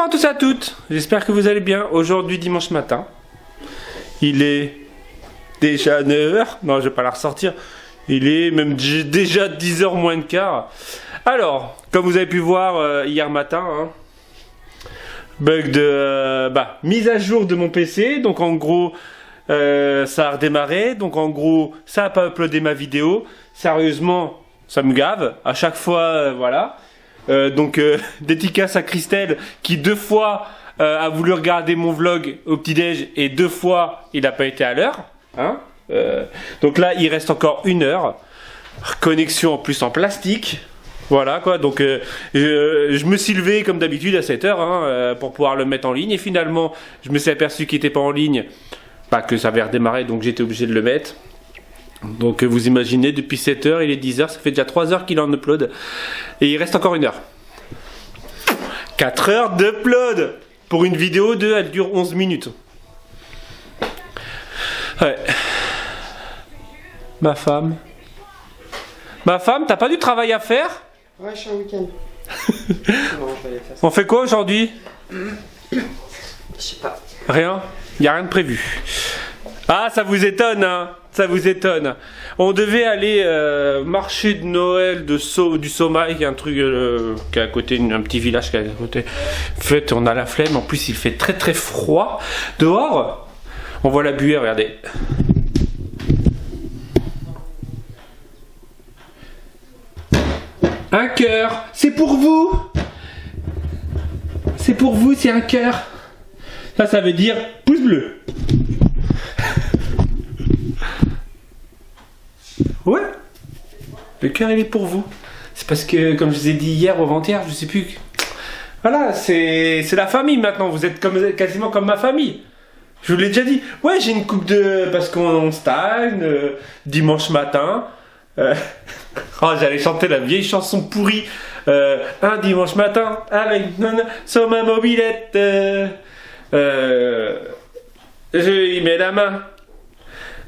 Bonjour à tous et à toutes, j'espère que vous allez bien. Aujourd'hui dimanche matin, il est déjà 9h, non je vais pas la ressortir, il est même déjà 10h moins le quart. Alors, comme vous avez pu voir hier matin, hein, bug de mise à jour de mon PC, donc en gros ça a redémarré, donc en gros ça a pas uploadé ma vidéo, sérieusement ça me gave, à chaque fois voilà. Dédicace à Christelle qui 2 fois a voulu regarder mon vlog au petit-déj et 2 fois il n'a pas été à l'heure. Hein, donc là il reste encore 1 heure. Connexion en plus en plastique. Voilà quoi, donc je me suis levé comme d'habitude à 7h hein, pour pouvoir le mettre en ligne. Et finalement je me suis aperçu qu'il n'était pas en ligne, que ça avait redémarré, donc j'étais obligé de le mettre. Donc vous imaginez, depuis 7h, il est 10h, ça fait déjà 3 heures qu'il en upload. Et il reste encore 1 heure. 4 heures d'upload pour une vidéo elle dure 11 minutes. Ouais. Ma femme, t'as pas du travail à faire? Ouais, je suis en week-end. On fait quoi aujourd'hui? Je sais pas. Rien? Y a rien de prévu. Ah, ça vous étonne, hein? Ça vous étonne. On devait aller marché de Noël du Somail, qui est un truc qui est à côté, un petit village qui est à côté. En fait, on a la flemme. En plus, il fait très très froid dehors. On voit la buée, regardez. Un cœur. C'est pour vous. C'est pour vous, c'est un cœur. Ça veut dire pouce bleu. Ouais, le cœur il est pour vous. C'est parce que, comme je vous ai dit hier ou avant-hier, je sais plus. Voilà, c'est la famille maintenant. Vous êtes quasiment comme ma famille. Je vous l'ai déjà dit. Ouais, j'ai une coupe de. Parce qu'on stagne dimanche matin. Oh, j'allais chanter la vieille chanson pourrie. Un dimanche matin avec Nana sur ma mobilette. Je lui mets la main.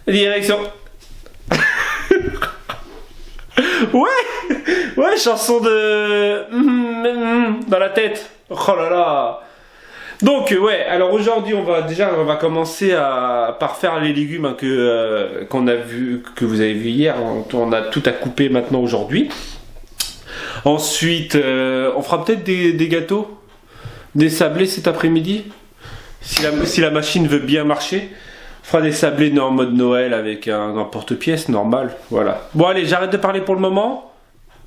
Direction. Ouais, chanson de dans la tête. Oh là là. Donc ouais, alors aujourd'hui on va commencer par faire les légumes hein, qu'on a vu, que vous avez vu hier. On a tout à couper maintenant aujourd'hui. Ensuite, on fera peut-être des gâteaux, des sablés cet après-midi, si la machine veut bien marcher. On fera des sablés en mode Noël avec un porte-pièce normal, voilà. Bon allez, j'arrête de parler pour le moment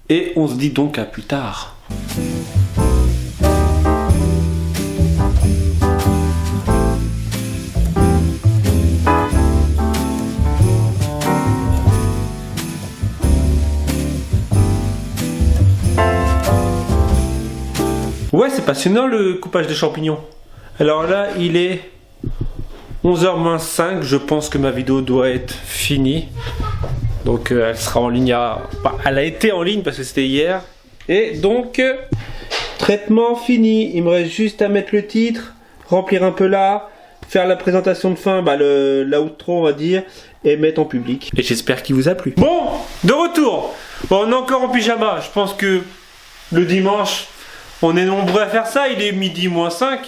et on se dit donc à plus tard. Ouais, c'est passionnant le coupage de champignons. Alors là, il est 11h-5, je pense que ma vidéo doit être finie. Donc elle sera en ligne elle a été en ligne parce que c'était hier. Et donc, traitement fini. Il me reste juste à mettre le titre, remplir un peu là, faire la présentation de fin, l'outro on va dire, et mettre en public. Et j'espère qu'il vous a plu. Bon, de retour. Bon, on est encore en pyjama. Je pense que le dimanche, on est nombreux à faire ça. Il est midi moins 5.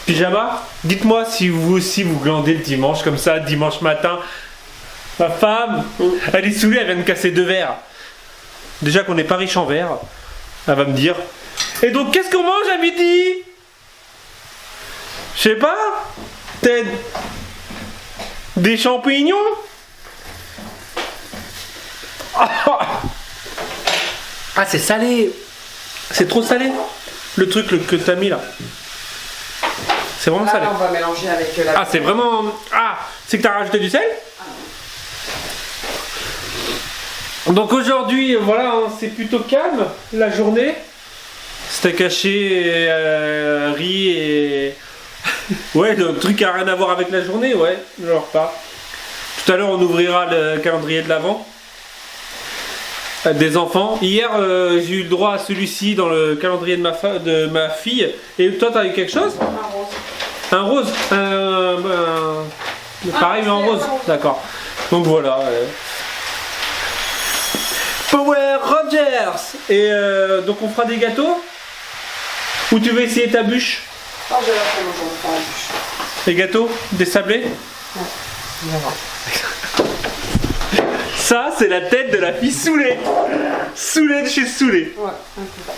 Pyjama, dites-moi si vous aussi vous glandez le dimanche comme ça, dimanche matin. Ma femme, elle est saoulée, elle vient de casser 2 verres. Déjà qu'on n'est pas riche en verres, elle va me dire. Et donc qu'est-ce qu'on mange à midi? Je sais pas. Peut-être des champignons? Ah, c'est salé. C'est trop salé. Le truc que t'as mis là. C'est vraiment salé. On va mélanger avec la... Ah, c'est vraiment... Ah, c'est que t'as rajouté du sel? Donc aujourd'hui, voilà, hein, c'est plutôt calme la journée. Steak haché, riz et... ouais, le truc a rien à voir avec la journée, ouais, le repas. Tout à l'heure, on ouvrira le calendrier de l'Avent. Des enfants. Hier, j'ai eu le droit à celui-ci dans le calendrier de ma fille. Et toi, t'as eu quelque chose? Un rose. Un rose? Pareil, mais en rose. D'accord. Donc voilà. Power Rangers. Et donc on fera des gâteaux. Ou tu veux essayer ta bûche? Oh, j'ai la flemme aujourd'hui pour la bûche. Les gâteaux? Des sablés? Ouais, on va voir. Ça, c'est la tête de la fille saoulée. Saoulée de chez saoulée. Ouais, un peu.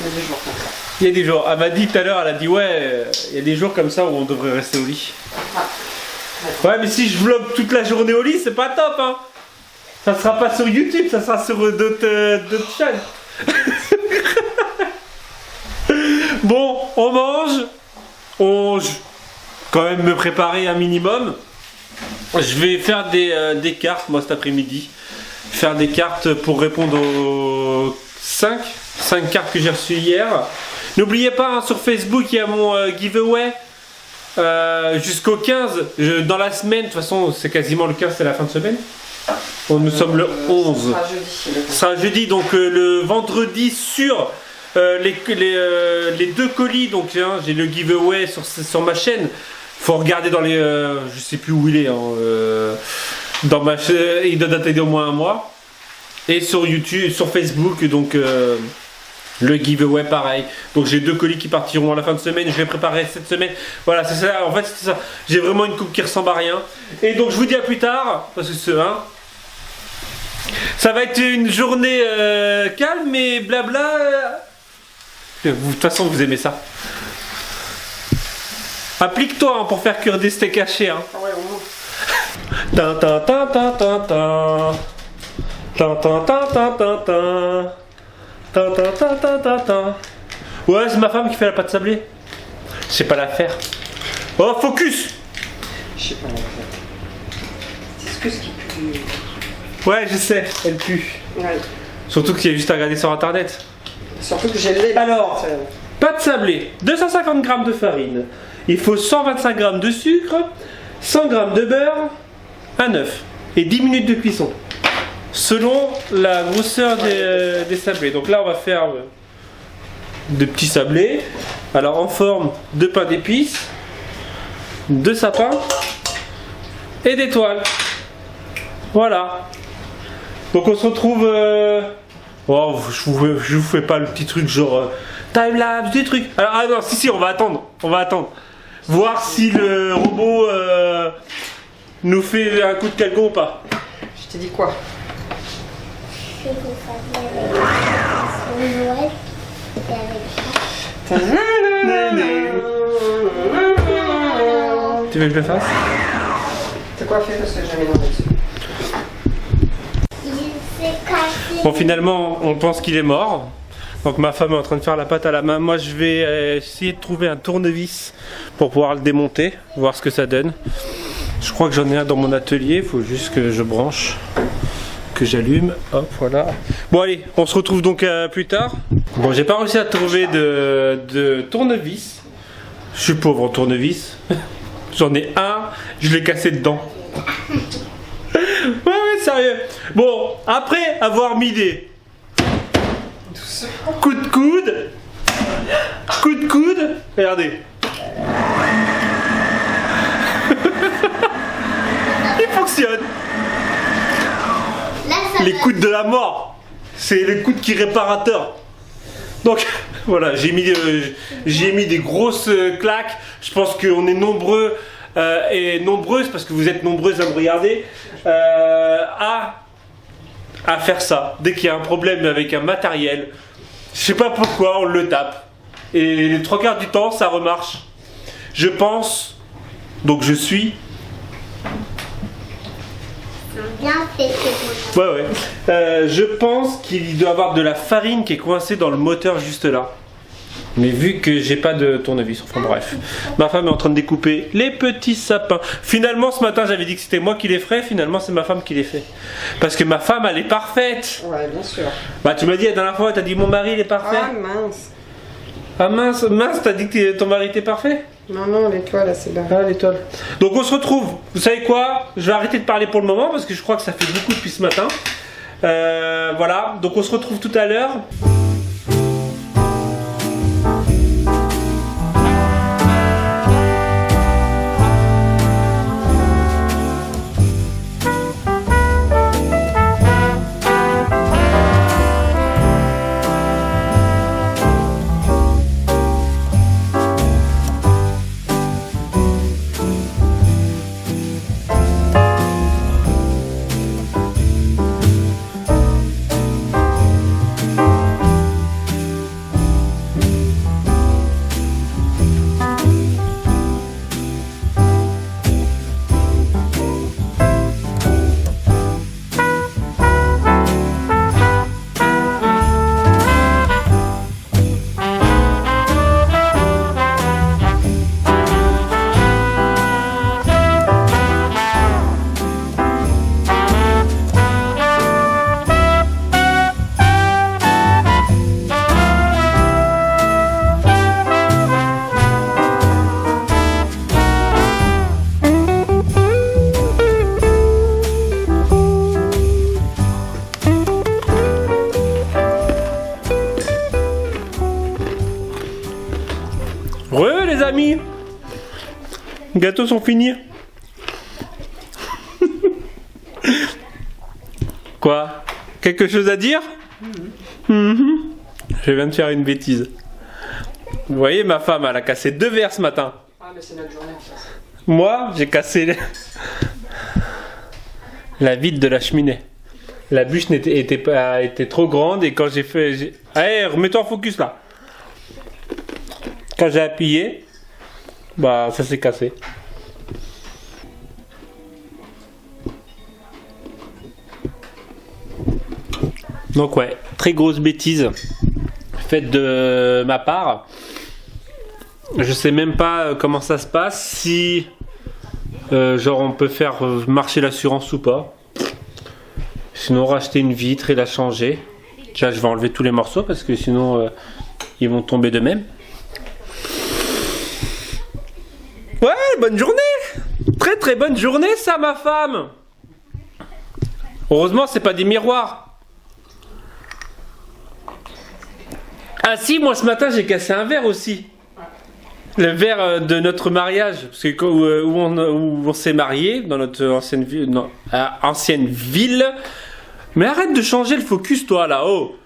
Il y a des jours comme ça. Il y a des jours, elle m'a dit tout à l'heure, elle a dit ouais, il y a des jours comme ça où on devrait rester au lit. Ouais, mais si je vlog toute la journée au lit, c'est pas top, hein. Ça sera pas sur YouTube, ça sera sur d'autres chaînes. Bon, on mange. Je vais quand même me préparer un minimum. Je vais faire des cartes, moi, cet après-midi. Faire des cartes pour répondre aux 5 cartes que j'ai reçues hier. N'oubliez pas, hein, sur Facebook, il y a mon giveaway jusqu'au 15. Dans la semaine, de toute façon, c'est quasiment le 15, c'est la fin de semaine. Bon, nous sommes le 11. Ça sera jeudi. Ça sera jeudi, donc le vendredi sur les 2 colis. Donc hein, j'ai le giveaway sur ma chaîne. Faut regarder dans les... je sais plus où il est. Hein, dans ma chaîne, il doit dater d'au moins un mois. Et sur YouTube, sur Facebook, donc le giveaway pareil. Donc j'ai 2 colis qui partiront à la fin de semaine. Je vais préparer cette semaine. Voilà, c'est ça. En fait, c'est ça. J'ai vraiment une coupe qui ressemble à rien. Et donc je vous dis à plus tard. Parce que c'est ça va être une journée calme et blabla. De toute façon, vous aimez ça. Applique-toi hein, pour faire cuire des steaks hachés. Hein. Ah ouais, au moins. Ta ta ta ta ta ta. Ta ta ta ta ta ta. Ta ta ta ta ta ta. Ouais, c'est ma femme qui fait la pâte sablée. Je sais pas la faire. Oh, focus! Je sais pas la faire. C'est ce que ce qui pue. Ouais, je sais, elle pue. Ouais. Surtout qu'il y a juste à regarder sur internet. Surtout que j'ai le lait. Alors, pâte sablée, 250 g de farine. Il faut 125 g de sucre, 100 g de beurre, un œuf et 10 minutes de cuisson. Selon la grosseur des sablés. Donc là, on va faire de petits sablés. Alors en forme de pain d'épices, de sapin et d'étoiles. Voilà. Donc on se retrouve... Oh, je vous fais pas le petit truc genre timelapse, des trucs. Alors, ah non, si, on va attendre. On va attendre. Voir si le robot nous fait un coup de calgon ou pas. Je t'ai dit quoi? Je vais faire Noël et avec Tu veux que je le fasse? C'est quoi fait parce que j'avais demandé dessus. il s'est cassé. Bon, finalement, on pense qu'il est mort. Donc ma femme est en train de faire la pâte à la main. Moi, je vais essayer de trouver un tournevis pour pouvoir le démonter, voir ce que ça donne. Je crois que j'en ai un dans mon atelier. Il faut juste que je branche, que j'allume. Hop, voilà. Bon, allez, on se retrouve donc plus tard. Bon, j'ai pas réussi à trouver de tournevis. Je suis pauvre en tournevis. J'en ai un, je l'ai cassé dedans. Ouais, sérieux. Bon, après avoir mis des coups de coude, regardez. Il fonctionne. Là, ça Les va. coudes de la mort, c'est les coudes qui réparateurs. Donc voilà, j'ai mis des grosses claques. Je pense qu'on est nombreux et nombreuses, parce que vous êtes nombreuses à me regarder, à faire ça. Dès qu'il y a un problème avec un matériel, je sais pas pourquoi, on le tape. Et les 3/4 du temps, ça remarche. Je pense, donc je suis... Bien fait, c'est bon. Ouais. Je pense qu'il doit y avoir de la farine qui est coincée dans le moteur juste là. Mais vu que j'ai pas de tournevis, enfin bref. Ma femme est en train de découper les petits sapins. Finalement, ce matin, j'avais dit que c'était moi qui les ferais. Finalement, c'est ma femme qui les fait. Parce que ma femme, elle est parfaite. Ouais, bien sûr. Bah, tu m'as dit la dernière fois, t'as dit mon mari, il est parfait. Ah mince. Ah mince, t'as dit que ton mari était parfait? Non, l'étoile, là, c'est bien. Ah, l'étoile. Donc on se retrouve. Vous savez quoi? Je vais arrêter de parler pour le moment parce que je crois que ça fait beaucoup depuis ce matin. Voilà, donc on se retrouve tout à l'heure. Les gâteaux sont finis. Quoi? Quelque chose à dire? Mhm. Je viens de faire une bêtise. Vous voyez, ma femme, elle a cassé 2 verres ce matin. Ah, mais c'est notre journée en fait. Moi, j'ai cassé la vitre de la cheminée. La bûche était trop grande et quand j'ai fait... Allez, remets-toi en focus là. Quand j'ai appuyé, bah ça s'est cassé. Donc ouais, très grosse bêtise faite de ma part. Je sais même pas comment ça se passe, si genre on peut faire marcher l'assurance ou pas. Sinon racheter une vitre et la changer. Déjà je vais enlever tous les morceaux parce que sinon ils vont tomber de même. Ouais, bonne journée. Très très bonne journée ça ma femme. Heureusement c'est pas des miroirs. Ah si, moi ce matin j'ai cassé un verre aussi. Le verre de notre mariage, parce que où on s'est marié dans notre ancienne ville, ancienne ville. Mais arrête de changer le focus toi là-haut.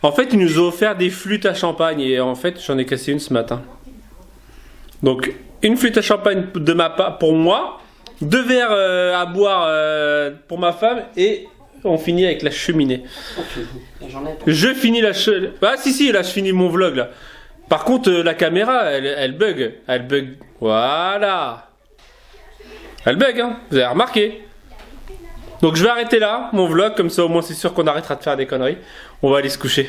En fait, ils nous ont offert des flûtes à champagne et en fait, j'en ai cassé une ce matin. Donc, une flûte à champagne de ma part pour moi, 2 verres à boire pour ma femme et on finit avec la cheminée. Je finis la cheminée. Ah si, là je finis mon vlog là. Par contre, la caméra, elle bug. Elle bug. Voilà. Elle bug, hein. Vous avez remarqué. Donc je vais arrêter là mon vlog, comme ça au moins c'est sûr qu'on arrêtera de faire des conneries. On va aller se coucher.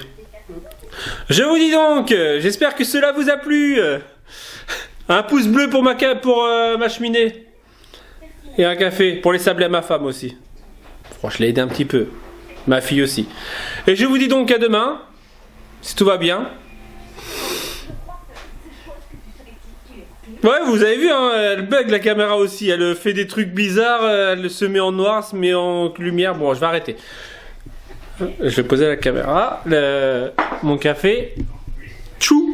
Je vous dis donc, j'espère que cela vous a plu. Un pouce bleu pour ma cheminée. Et un café pour les sablés à ma femme aussi. Je l'ai aidé un petit peu. Ma fille aussi. Et je vous dis donc à demain. Si tout va bien. Ouais, vous avez vu, hein, elle bug la caméra aussi. Elle fait des trucs bizarres. Elle se met en noir, se met en lumière. Bon, je vais arrêter. Je vais poser la caméra. Mon café. Tchou.